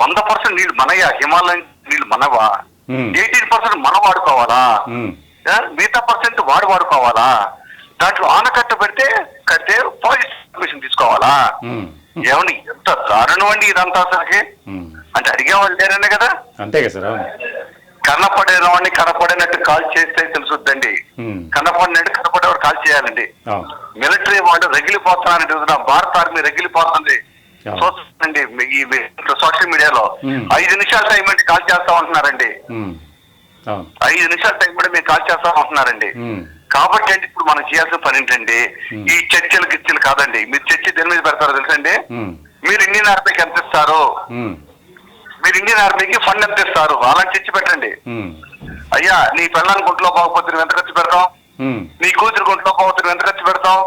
100% నీళ్ళు మనయా, హిమాలయన్ నీళ్ళు మనవా? 18% మనం వాడుకోవాలా? మిగతా పర్సెంట్ వాడుకోవాలా? దాంట్లో ఆనకట్ట కట్టే పాజిటివ్ తీసుకోవాలా? ఏమని ఎంత దారుణం అండి ఇదంతా అసలుకి. అంటే అడిగేవాళ్ళు లేరనే కదా. అంతే కదా సార్. కన్నపడిన వాడిని కనపడినట్టు కాల్ చేస్తే తెలుసుద్దండి. కనపడినట్టు కనపడేవాడు కాల్ చేయాలండి. మిలిటరీ వాళ్ళు రగిలిపోతున్నారండి, భారత ఆర్మీ రగిలిపోతుంది చూస్తుందండి. ఈ సోషల్ మీడియాలో 5 నిమిషాల టైం అంటే కాల్ చేస్తా ఉంటున్నారండి. 5 నిమిషాల టైం కూడా మేము కాల్ చేస్తా ఉంటున్నారండి. కాబట్టి అండి ఇప్పుడు మనం చేయాల్సిన పని ఏంటండి, ఈ చర్చలు గిచ్చలు కాదండి. మీరు చర్చ దేని మీద పెడతారో తెలుసండి? మీరు ఇండియన్ ఆర్మీకి ఎంత ఇస్తారు, మీరు ఇండియన్ ఆర్మీకి ఫండ్ ఎంత ఇస్తారు, అలాంటి చర్చ పెట్టండి. అయ్యా నీ పెళ్ళాన్ని గుంట్లో పోకపోతే నువ్వు ఎంత ఖర్చు పెడతావు, నీ కూతురు గుంట్లో పోకపోతే నువ్వు ఎంత ఖర్చు పెడతావు,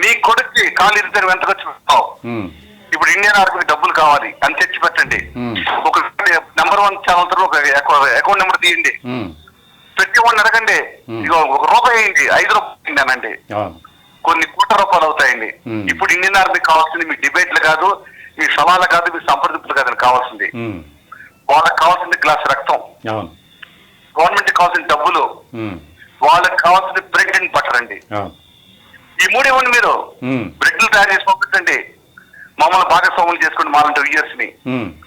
నీ కొడుక్కి కాలు ఇరితే నువ్వు ఎంత ఖర్చు పెడతావు. ఇప్పుడు ఇండియన్ ఆర్మీకి డబ్బులు కావాలి అని చర్చ పెట్టండి. ఒక నెంబర్ 1 ఛానల్ ఒక అకౌంట్ నెంబర్ తీయండి, ప్రతి వాడిని అడగండి. ఇక ₹1 అయింది, ₹5 అనండి, కొన్ని కోట్ల రూపాయలు అవుతాయండి. ఇప్పుడు ఇండియన్ ఆర్మీకి కావాల్సింది మీ డిబేట్లు కాదు, మీ సవాళ్ళు కాదు, మీ సంప్రదింపులు కాదని కావాల్సింది. వాళ్ళకి కావాల్సింది గ్లాస్ రక్తం, గవర్నమెంట్ కావాల్సిన డబ్బులు, వాళ్ళకి కావాల్సింది బ్రెడ్ అండ్ బటర్ అండి. ఈ 3 ఇవ్వండి. మీరు బ్రెడ్లు తయారు చేసి పంపించండి, మమ్మల్ని భాగస్వాములు చేసుకోండి మాలాంటి వ్యూయర్స్ ని.